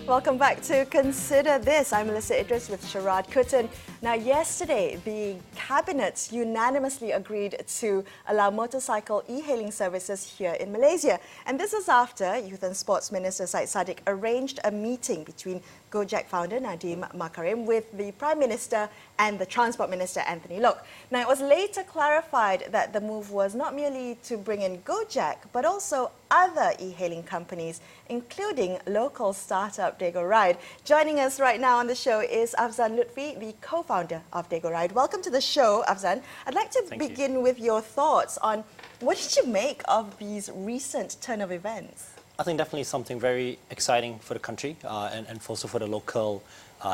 Welcome back to Consider This. I'm Melisa Idris with Sharaad, Kuttan. Now, yesterday, the Cabinet unanimously agreed to allow motorcycle e-hailing services here in Malaysia. And this is after Youth and Sports Minister Syed Saddiq arranged a meeting between Gojek founder Nadiem Makarim with the Prime Minister and the Transport Minister Anthony Loke. Now, it was later clarified that the move was not merely to bring in Gojek, but also other e-hailing companies, including local startup Dego Ride. Joining us right now on the show is Afzan Lutfi, the co-founder of Dego Ride. Welcome to the show, Afzan. I'd like to begin with your thoughts on what did you make of these recent turn of events? I think definitely something very exciting for the country and also for the local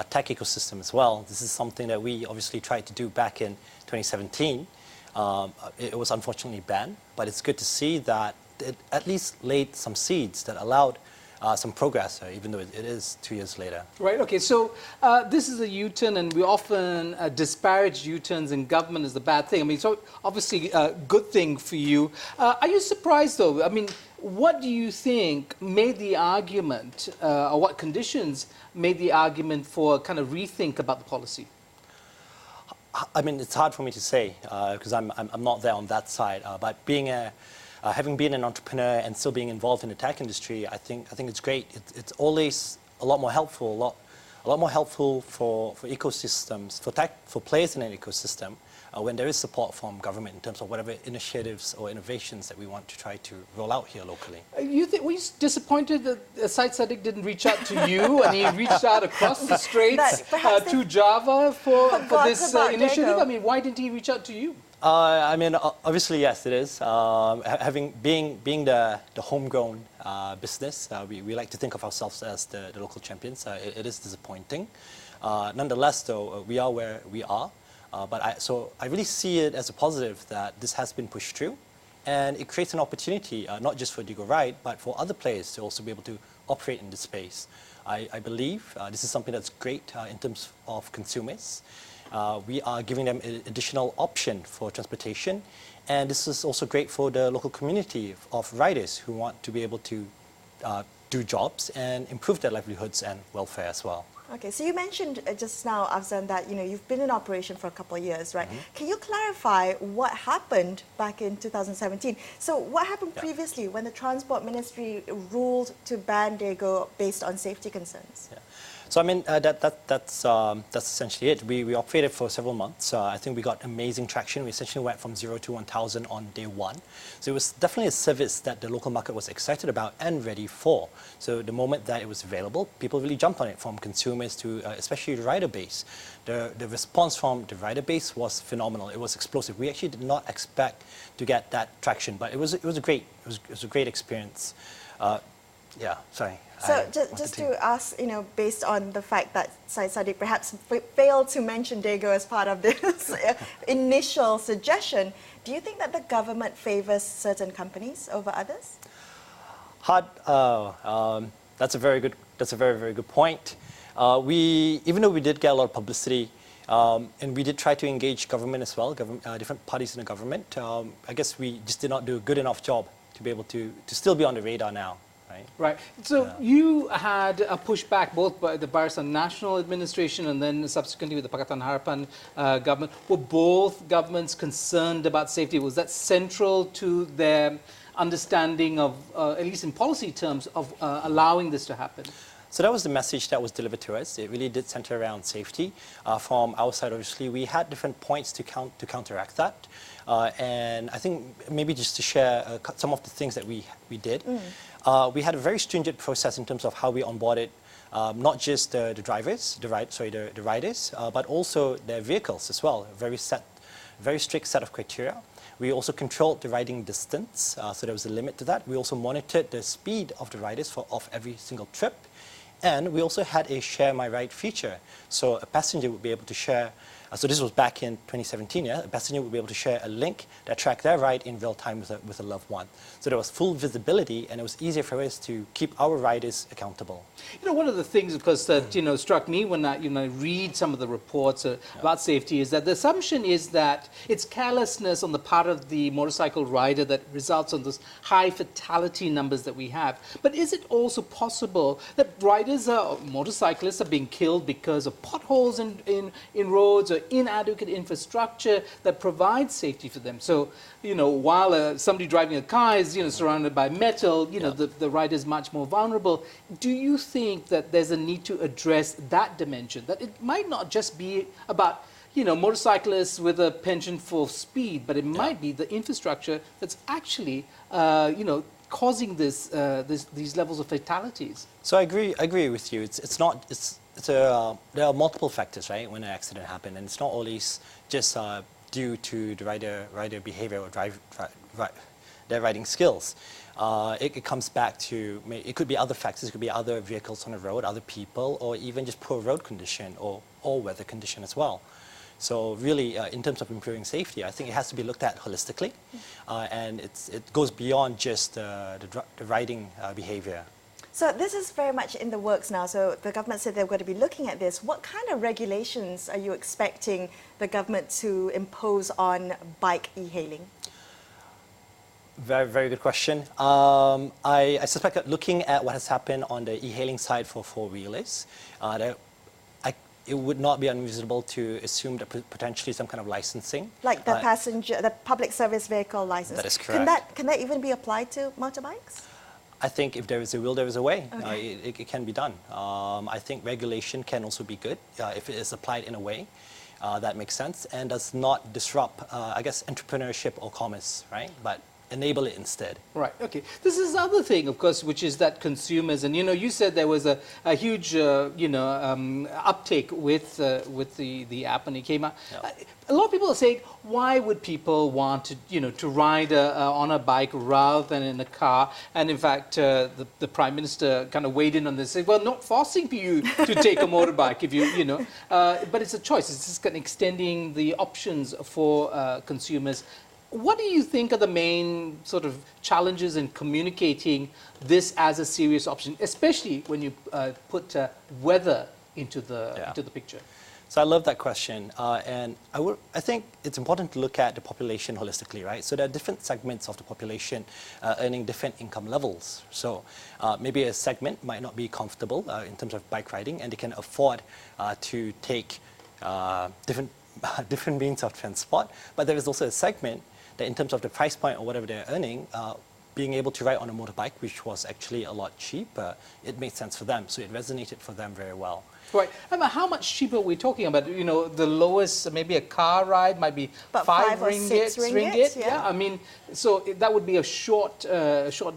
tech ecosystem as well. This is something that we obviously tried to do back in 2017. It was unfortunately banned, but it's good to see that it at least laid some seeds that allowed some progress, even though it is 2 years later. Right, okay, so this is a U-turn, and we often disparage U-turns in government as the bad thing. I mean, so obviously a good thing for you. Are you surprised though? I mean, what do you think made the argument, or what conditions made the argument for a kind of rethink about the policy? I mean, it's hard for me to say because I'm not there on that side, but being having been an entrepreneur and still being involved in the tech industry, I think it's great. It's always a lot more helpful, a lot more helpful for ecosystems, for players in an ecosystem, when there is support from government in terms of whatever initiatives or innovations that we want to try to roll out here locally. Were you disappointed that Syed Saddiq didn't reach out to you and he reached out across the straits to Java for this initiative? Dego. I mean, why didn't he reach out to you? I mean, obviously, yes, it is. Being the homegrown business, we like to think of ourselves as the local champions. It is disappointing. Nonetheless, though, we are where we are. So I really see it as a positive that this has been pushed through, and it creates an opportunity not just for Dego Ride, but for other players to also be able to operate in this space. I believe this is something that's great in terms of consumers. We are giving them an additional option for transportation, and this is also great for the local community of riders who want to be able to do jobs and improve their livelihoods and welfare as well. Okay, so you mentioned just now, Afzan, that you've been in operation for a couple of years, right? Can you clarify what happened back in 2017? So what happened previously when the Transport Ministry ruled to ban Dego based on safety concerns? Yeah. So I mean, that's essentially it. We operated for several months. I think we got amazing traction. We essentially went from 0 to 1,000 on day one. So it was definitely a service that the local market was excited about and ready for. So the moment that it was available, people really jumped on it, from consumers to especially the rider base. The response from the rider base was phenomenal. It was explosive. We actually did not expect to get that traction, but it was a great experience. Yeah, sorry. So just to ask, based on the fact that Syed Saddiq perhaps failed to mention Dego as part of this initial suggestion, do you think that the government favours certain companies over others? That's a very very good point. Even though we did get a lot of publicity, and we did try to engage government as well, different parties in the government, I guess we just did not do a good enough job to be able to still be on the radar now. Right. So you had a pushback both by the Barisan National Administration and then subsequently with the Pakatan Harapan government. Were both governments concerned about safety? Was that central to their understanding of, at least in policy terms, of allowing this to happen? So that was the message that was delivered to us. It really did center around safety. From our side, obviously, we had different points to counteract that. And I think maybe just to share some of the things that we did. We had a very stringent process in terms of how we onboarded not just the riders, but also their vehicles as well. Very strict set of criteria. We also controlled the riding distance, so there was a limit to that. We also monitored the speed of the riders of every single trip. And we also had a Share My Ride feature. So a passenger would be able to share So this was back in 2017, yeah? A passenger would be able to share a link that tracked their ride in real time with a loved one. So there was full visibility, and it was easier for us to keep our riders accountable. You know, one of the things, of course, that struck me when I read some of the reports about safety is that the assumption is that it's carelessness on the part of the motorcycle rider that results in those high fatality numbers that we have. But is it also possible that riders or motorcyclists are being killed because of potholes in roads or inadequate infrastructure that provides safety for them? So, while somebody driving a car is, surrounded by metal, the rider is much more vulnerable. Do you think that there's a need to address that dimension? That it might not just be about, motorcyclists with a penchant for speed, but it might be the infrastructure that's actually, causing these levels of fatalities? So I agree with you. There are multiple factors, right, when an accident happens, and it's not always just due to the rider behavior or their riding skills. It comes back to, it could be other factors, it could be other vehicles on the road, other people, or even just poor road condition or weather condition as well. So really, in terms of improving safety, I think it has to be looked at holistically, and it goes beyond just the riding behavior. So this is very much in the works now. So the government said they're going to be looking at this. What kind of regulations are you expecting the government to impose on bike e-hailing? Very, very good question. I suspect that looking at what has happened on the e-hailing side for four-wheelers, it would not be unreasonable to assume that potentially some kind of licensing. Like the public service vehicle license. That is correct. Can that even be applied to motorbikes? I think if there is a will, there is a way. Okay. It can be done. I think regulation can also be good if it is applied in a way that makes sense and does not disrupt, I guess, entrepreneurship or commerce, right? But enable it instead. Right, okay. This is the other thing, of course, which is that consumers, and you said there was a huge, uptake with the app when it came out. Yeah. A lot of people are saying, why would people want to ride on a bike rather than in a car? And in fact, the Prime Minister kind of weighed in on this, said, well, not forcing you to take a motorbike if but it's a choice. It's just kind of extending the options for consumers. What do you think are the main sort of challenges in communicating this as a serious option, especially when you put weather into the picture? So I love that question, and I think it's important to look at the population holistically, right? So there are different segments of the population earning different income levels. So maybe a segment might not be comfortable in terms of bike riding, and they can afford to take different means of transport. But there is also a segment that in terms of the price point or whatever they're earning, being able to ride on a motorbike, which was actually a lot cheaper, it made sense for them. So it resonated for them very well. Right. How much cheaper are we talking about? The lowest, maybe a car ride might be about 5 or 6 ringgit. Yeah. I mean, so that would be a short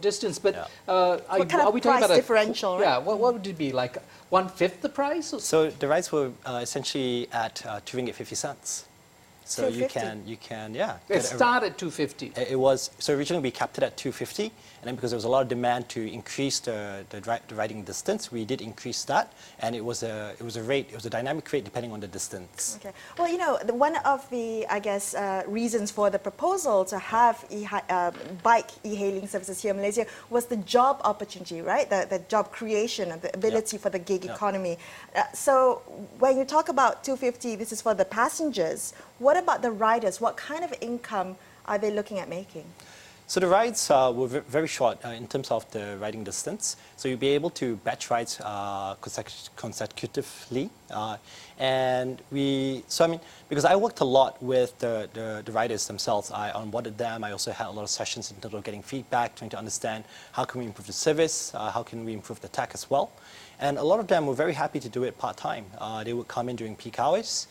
distance. But what kind of we price talking about differential? Yeah. What would it be, like 1/5 the price? Or? So the rides were essentially at 2 ringgit 50 cents. So you can It started at 250. It was, so originally we capped it at 250, and then because there was a lot of demand to increase the riding distance, we did increase that, and it was a dynamic rate depending on the distance. Okay. Well, one of the, I guess, reasons for the proposal to have bike e-hailing services here in Malaysia was the job opportunity, right? The job creation and the ability for the gig economy. So when you talk about 250, this is for the passengers. What about the riders? What kind of income are they looking at making? So the rides were very short in terms of the riding distance. So you'll be able to batch rides consecutively. Because I worked a lot with the riders themselves, I onboarded them. I also had a lot of sessions in terms of getting feedback, trying to understand how can we improve the service, how can we improve the tech as well. And a lot of them were very happy to do it part-time. They would come in during peak hours.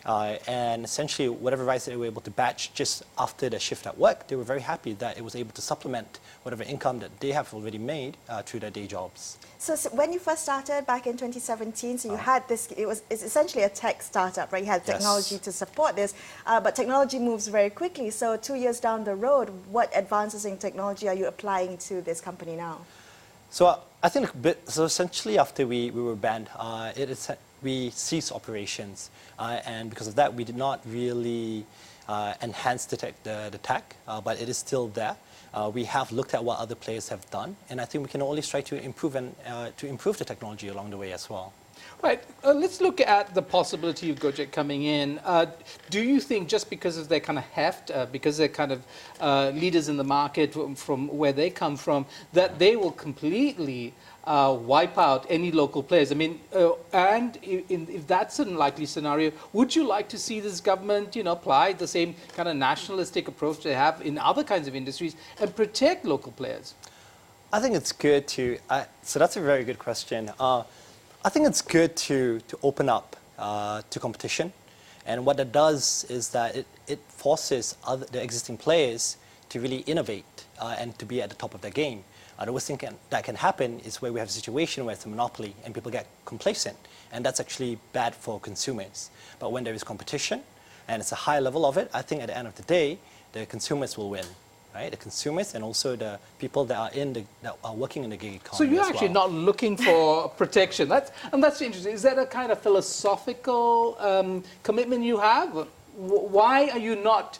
And essentially, whatever rides that they were able to batch just after their shift at work, they were very happy that it was able to supplement whatever income that they have already made through their day jobs. So when you first started back in 2017, so you had this, it's essentially a tech startup, right? You had technology to support this, but technology moves very quickly. So 2 years down the road, what advances in technology are you applying to this company now? So I think so. Essentially, after we were banned, we ceased operations, and because of that, we did not really enhance the tech, but it is still there. We have looked at what other players have done, and I think we can always try to improve the technology along the way as well. Right. Let's look at the possibility of Gojek coming in. Do you think just because of their kind of heft, because they're kind of leaders in the market from where they come from, that they will completely wipe out any local players? I mean, and if that's an unlikely scenario, would you like to see this government, apply the same kind of nationalistic approach they have in other kinds of industries and protect local players? I think it's good to. So that's a very good question. I think it's good to open up to competition, and what that does is that it forces the existing players to really innovate and to be at the top of their game. The worst thing that can happen is where we have a situation where it's a monopoly and people get complacent, and that's actually bad for consumers. But when there is competition and it's a high level of it, I think at the end of the day, the consumers will win. Right? The consumers and also the people that are working in the gig economy. So you're actually not looking for protection. That's interesting. Is that a kind of philosophical commitment you have? Why are you not,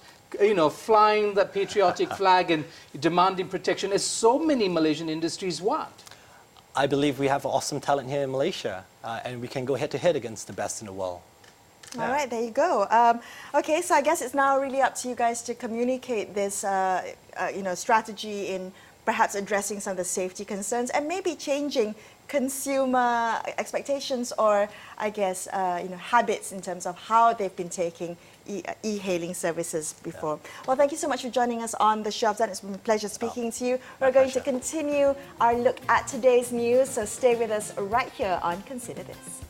flying the patriotic flag and demanding protection, as so many Malaysian industries want? I believe we have awesome talent here in Malaysia, and we can go head to head against the best in the world. All right, there you go. Okay, so I guess it's now really up to you guys to communicate this, strategy in perhaps addressing some of the safety concerns and maybe changing consumer expectations or, I guess, habits in terms of how they've been taking e-hailing services before. Yeah. Well, thank you so much for joining us on the show, Afzan. It's been a pleasure speaking to you. We're going to continue our look at today's news, so stay with us right here on Consider This.